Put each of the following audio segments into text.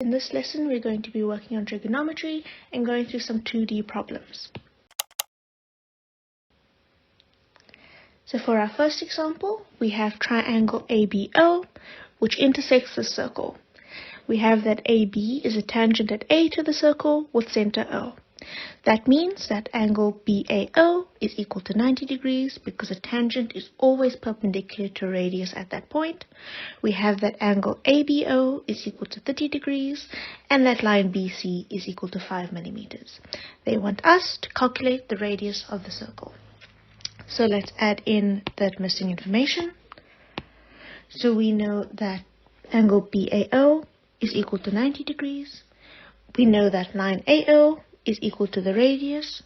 In this lesson, we're going to be working on trigonometry and going through some 2D problems. So for our first example, we have triangle ABO, which intersects the circle. We have that AB is a tangent at A to the circle with center O. That means that angle BAO is equal to 90 degrees because a tangent is always perpendicular to a radius at that point. We have that angle ABO is equal to 30 degrees and that line BC is equal to 5 millimeters. They want us to calculate the radius of the circle. So let's add in that missing information. So we know that angle BAO is equal to 90 degrees. We know that line AO is equal to the radius,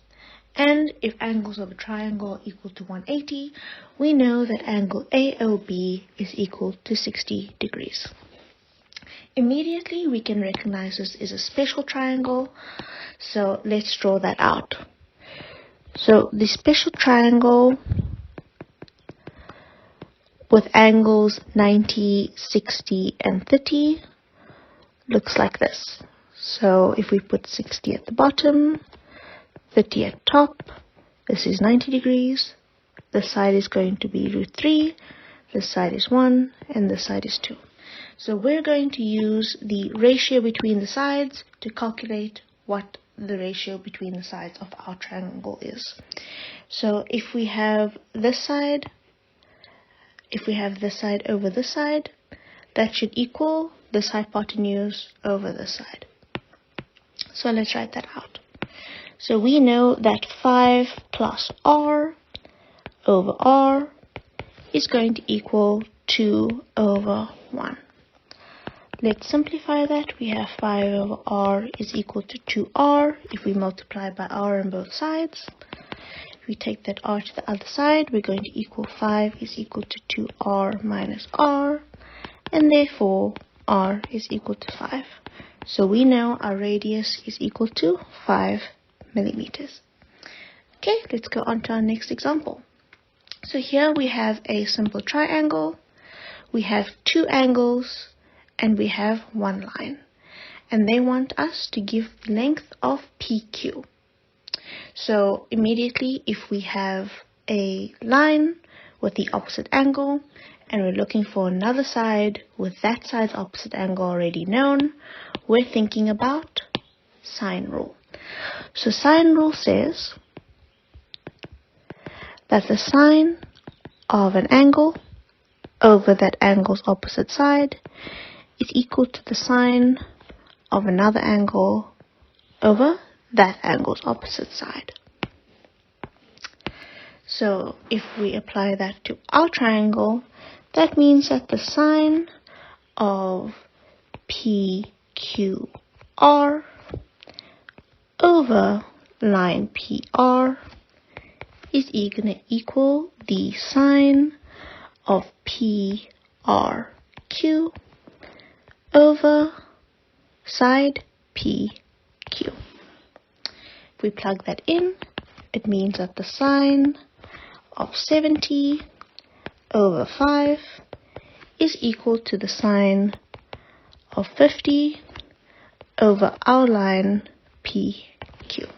and if angles of a triangle are equal to 180, we know that angle AOB is equal to 60 degrees. Immediately we can recognize this is a special triangle, so let's draw that out. So the special triangle with angles 90, 60, and 30 looks like this. So if we put 60 at the bottom, 30 at top, this is 90 degrees. This side is going to be root 3, this side is 1, and this side is 2. So we're going to use the ratio between the sides to calculate what the ratio between the sides of our triangle is. So if we have this side over this side, that should equal this hypotenuse over this side. So let's write that out. So we know that 5 plus r over r is going to equal 2 over 1. Let's simplify that. We have 5 over r is equal to 2r if we multiply by r on both sides. If we take that r to the other side, we're going to equal 5 is equal to 2r minus r, and therefore r is equal to 5. So we know our radius is equal to 5 millimeters. Okay, let's go on to our next example. So here we have a simple triangle. We have two angles and we have one line. And they want us to give the length of PQ. So immediately, if we have a line with the opposite angle and we're looking for another side with that side's opposite angle already known, we're thinking about sine rule. So sine rule says that the sine of an angle over that angle's opposite side is equal to the sine of another angle over that angle's opposite side. So if we apply that to our triangle, that means that the sine of PQR over line PR is going to equal the sine of PRQ over side PQ. If we plug that in, it means that the sine of 70 over 5 is equal to the sine of 50 over our line PQ.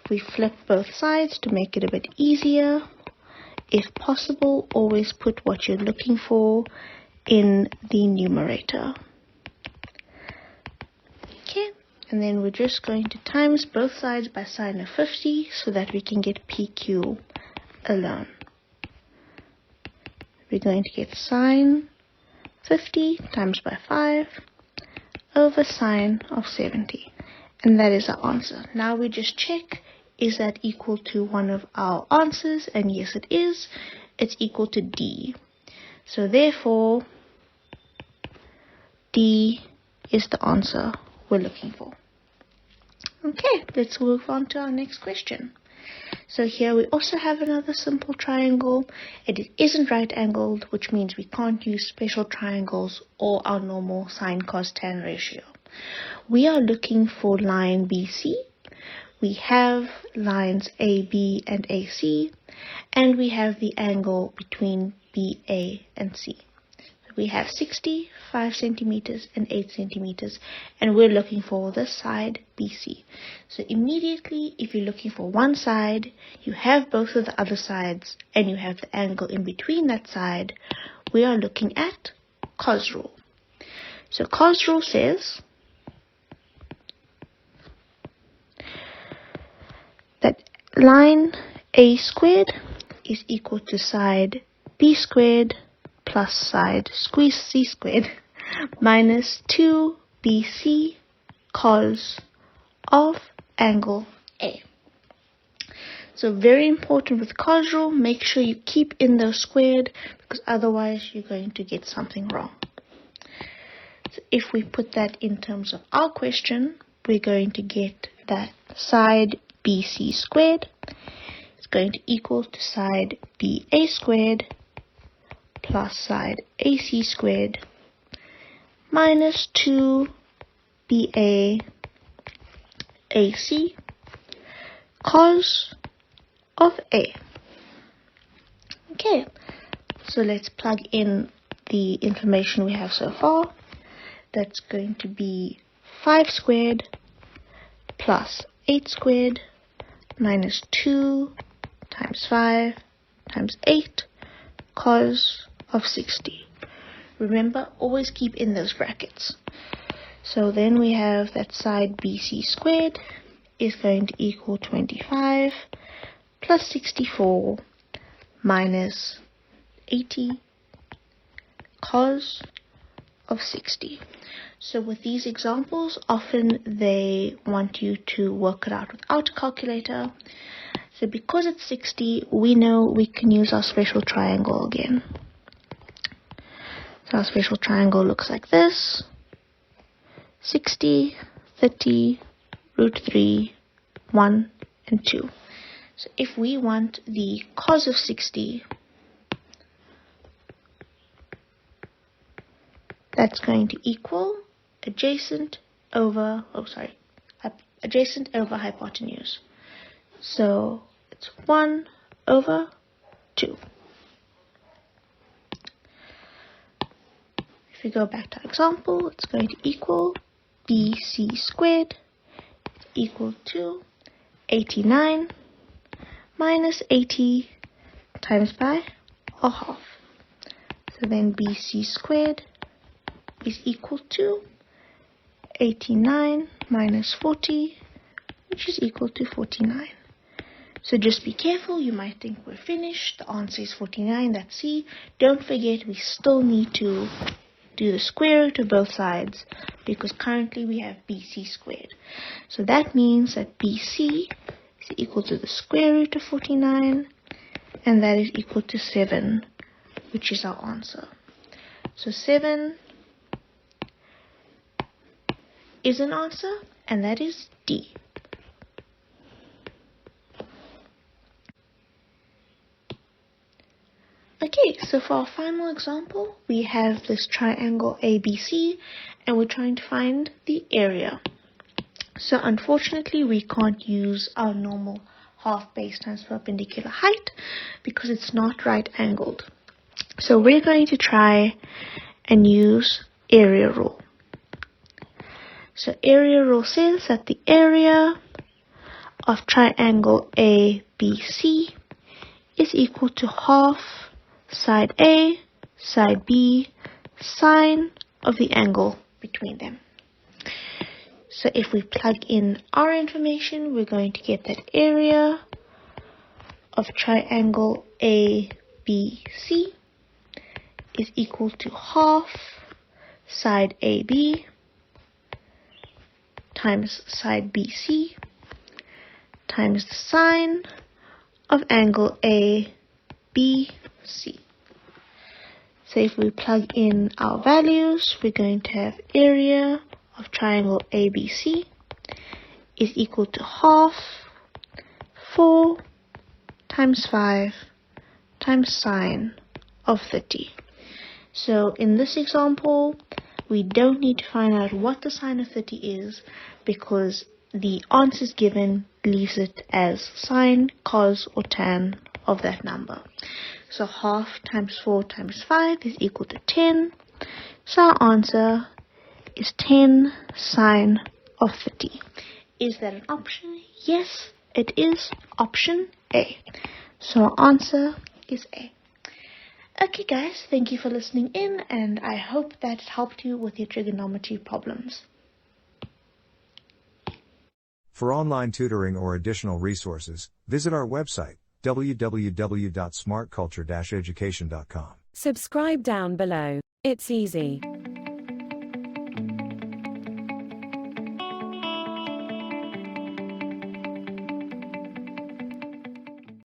If we flip both sides to make it a bit easier, if possible, always put what you're looking for in the numerator. Okay, and then we're just going to times both sides by sine of 50 so that we can get PQ alone. We're going to get sine 50 times by 5 over sine of 70. And that is our answer. Now we just check, is that equal to one of our answers? And yes, it is. It's equal to D. So therefore, D is the answer we're looking for. Okay, let's move on to our next question. So here we also have another simple triangle. It isn't right angled, which means we can't use special triangles or our normal sine cos tan ratio. We are looking for line BC. We have lines AB and AC, and we have the angle between BA and C. we have 60, 5 centimeters, and 8 centimeters, and we're looking for the side BC. So immediately, if you're looking for one side, you have both of the other sides, and you have the angle in between that side, we are looking at cos rule. So cos rule says that line A squared is equal to side B squared plus side C squared minus 2BC cos of angle A. So very important with cos rule, make sure you keep in those squared, because otherwise you're going to get something wrong. So if we put that in terms of our question, we're going to get that side BC squared is going to equal to side BA squared plus side AC squared minus 2BA AC cos of A. Okay, so let's plug in the information we have so far. That's going to be 5 squared plus 8 squared minus 2 times 5 times 8 cos of 60. Remember, always keep in those brackets. So then we have that side BC squared is going to equal 25 plus 64 minus 80 cos of 60. So with these examples, often they want you to work it out without a calculator. So because it's 60, we know we can use our special triangle again. So our special triangle looks like this: 60, 30, root 3, 1, and 2. So if we want the cos of 60, that's going to equal adjacent over hypotenuse. So it's 1 over 2. If we go back to our example, it's going to equal BC squared equal to 89 minus 80 times by a half. So then BC squared is equal to 89 minus 40, which is equal to 49. So just be careful, you might think we're finished. The answer is 49, that's C. Don't forget, we still need to do the square root of both sides, because currently we have BC squared. So that means that BC is equal to the square root of 49, and that is equal to 7, which is our answer. So 7 is an answer, and that is D. Okay, so for our final example, we have this triangle ABC, and we're trying to find the area. So unfortunately, we can't use our normal half base times perpendicular height because it's not right angled. So we're going to try and use area rule. So area rule says that the area of triangle ABC is equal to half side A, side B, sine of the angle between them. So if we plug in our information, we're going to get that area of triangle ABC is equal to half side AB times side BC times the sine of angle ABC. So if we plug in our values, we're going to have area of triangle ABC is equal to half 4 times 5 times sine of 30. So in this example, we don't need to find out what the sine of 30 is, because the answers given leaves it as sine, cos, or tan of that number. So half times 4 times 5 is equal to 10. So our answer is 10 sine of 30. Is that an option? Yes, it is option A. So our answer is A. Okay guys, thank you for listening in, and I hope that it helped you with your trigonometry problems. For online tutoring or additional resources, visit our website, www.smartculture-education.com. Subscribe down below. It's easy.